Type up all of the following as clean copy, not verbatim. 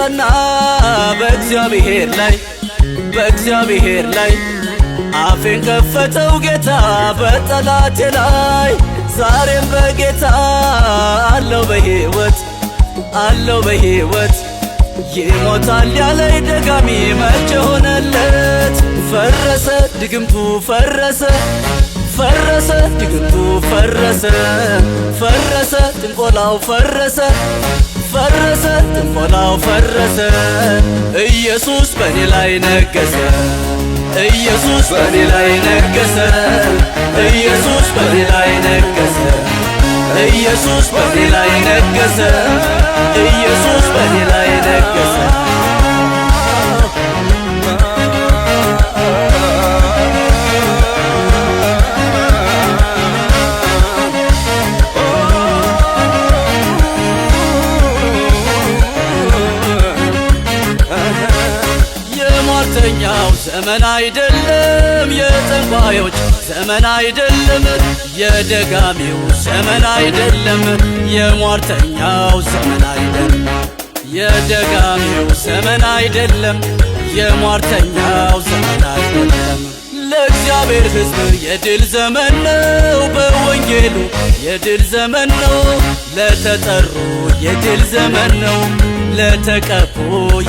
ጸና በእግዚአብሔር ላይ አፌን ከፈተው ጌታ በጠላቴ ላይ። ዛሬም በጌታ አለው በሕይወት ይሞታል ያለኝ ደጋሚ መቼ ሆነለት? ፈረሰ ድግምቱ ፈረሰ ድግምቱ ፈረሰ ጥንቆላው ፈረሰ ጥንቆላው ፈረሰ። ኢየሱስ በኔ ላይ ነገሰ ኢየሱስ በኔ ላይ ነገሰ ኢየሱስ በኔ ላይ ነገሰ ኢየሱስ በኔ ላይ ነገሰ ኢየሱስ በኔ ላይ ነገሰ። የሟርተኛው ዘመን አይደለም፣ የጠንቋዮች ዘመን አይደለም፣ የደጋሚው ዘመን አይደለም። የሟርተኛው ዘመን አይደለም፣ የደጋሚው ዘመን አይደለም፣ የሟርተኛው ዘመን አይደለም። ለእግዚአብሔር ሕዝብ የድል ዘመን ነው፣ በወንጌሉ የድል ዘመን ነው። ለተጠሩ የድል ዘመን ነው፣ ለተቀቡ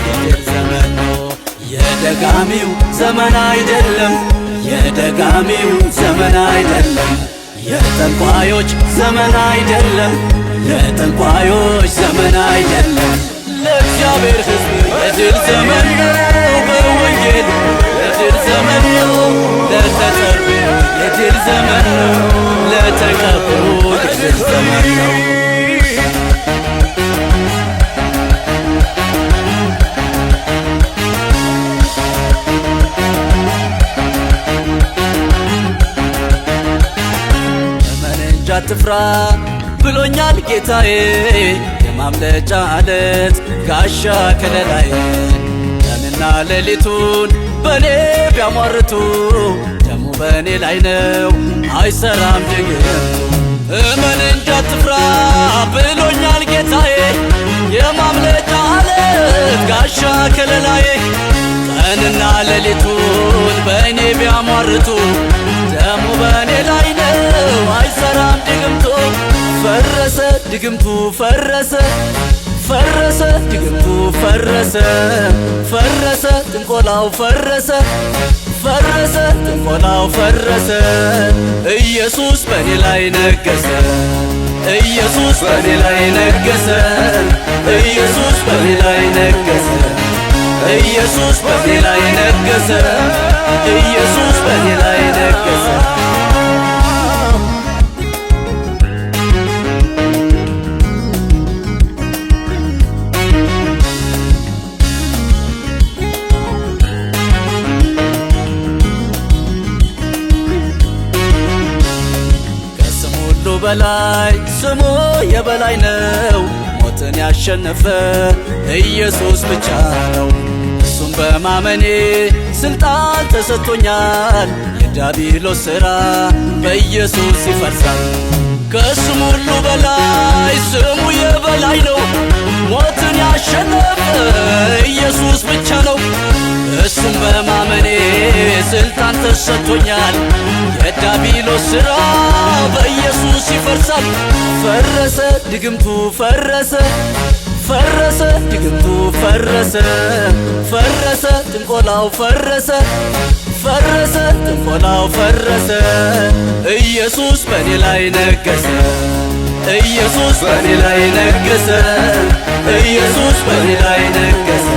የድል ዘመን ነው። የደጋሚው ዘመን አይደለም፣ የደጋሚው ዘመን አይደለም፣ የጠንቋዮች ዘመን አይደለም፣ የጠንቋዮች ዘመን አይደለም። ለእግዚአብሔር ሕዝብ የድል ዘመን ነው፣ በወንጌሉ የድል ዘመን ነው። ለተጠሩ የድል ዘመን ነው፣ ለተቀቡ የድል ዘመን ነው። አትፍራ ብሎኛል ጌታዬ፣ የማምለጫ አለት ጋሻ ከለላዬ። ቀንና ሌሊቱን በኔ ቢያሟርቱ ደሙ በኔ ላይ ነው አይሰራም ድግምቱ። እመን እንጂ አትፍራ ብሎኛል ጌታዬ፣ የማምለጫ አለት ጋሻ ከለላዬ። ቀንና ሌሊቱን በኔ ቢያሟርቱ ደሙ በኔ ላይ ነው አይሰራም ድግምቱ። ፈረሰ ድግምቱ ፈረሰ ድግምቱ ፈረሰ ጥንቆላው ፈረሰ ጥንቆላው ፈረሰ። ኢየሱስ በኔ ላይ ነገሰ ኢየሱስ በኔ ላይ ነገሰ ኢየሱስ በኔ ላይ ነገሰ ኢየሱስ በኔ ላይ ነገሰ ኢየሱስ በኔ ላይ ነገሰ። ከስም ሁሉ በላይ ስሙ የበላይ ነው። ሞትን ያሸነፈ ኢየሱስ ብቻ ነው። እሱም በማመኔ ስልጣን ተሰጥቶኛል። የዲያብሎስ ሥራ በኢየሱስ ይፈርሳል። ከስም ሁሉ በላይ ስሙ የበላይ ነው። ሞትን ያሸነፈ ኢየሱስ ብቻ ነው። እሱም በማመኔ ስልጣን ተሰጥቶኛል። የዲያብሎስ ሥራ በኢየሱስ ይፈርሳል። ፈረሰ ድግምቱ ፈረሰ ድግምቱ ፈረሰ ጥንቆላው ፈረሰ ጥንቆላው ፈረሰ። ኢየሱስ በኔ ላይ ነገሰ ኢየሱስ በኔ ላይ ነገሰ ኢየሱስ በኔ ላይ ነገሰ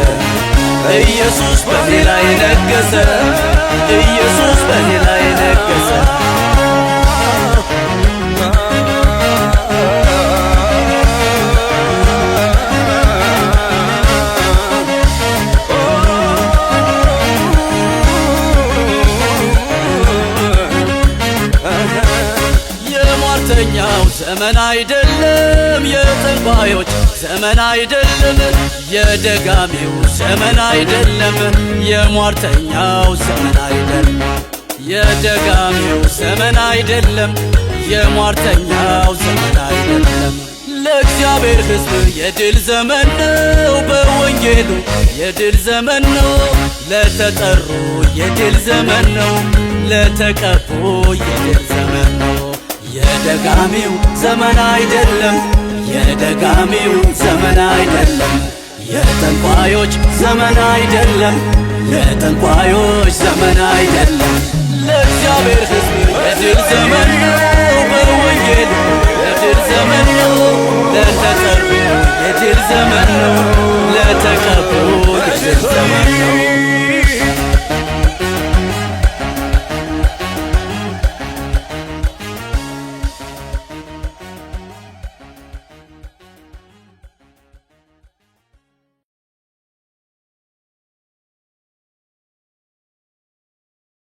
ኢየሱስ በኔ ላይ ነገሰ ኢየሱስ በኔ ላይ ነገሰ። የሟርተኛው ዘመን አይደለም፣ የጠንቋዮች ዘመን አይደለም፣ የደጋሚው ዘመን አይደለም። የሟርተኛው ዘመን አይደለም፣ የደጋሚው ዘመን አይደለም፣ የሟርተኛው ዘመን አይደለም። ለእግዚአብሔር ሕዝብ የድል ዘመን ነው። በወንጌሉ የድል ዘመን ነው። ለተጠሩ የድል ዘመን ነው። ለተቀቡ የድል ዘመን ነው። የደጋሚው ዘመን አይደለም። የደጋሚው ዘመን አይደለም። የጠንቋዮች ዘመን አይደለም። የጠንቋዮች ዘመን አይደለም። ለእግዚአብሔር ሕዝብ የድል ዘመን ነው። በወንጌሉ የድል ዘመን ነው። ለተጠሩ የድል ዘመን ነው። ለተቀቡ የድል ዘመን ነው።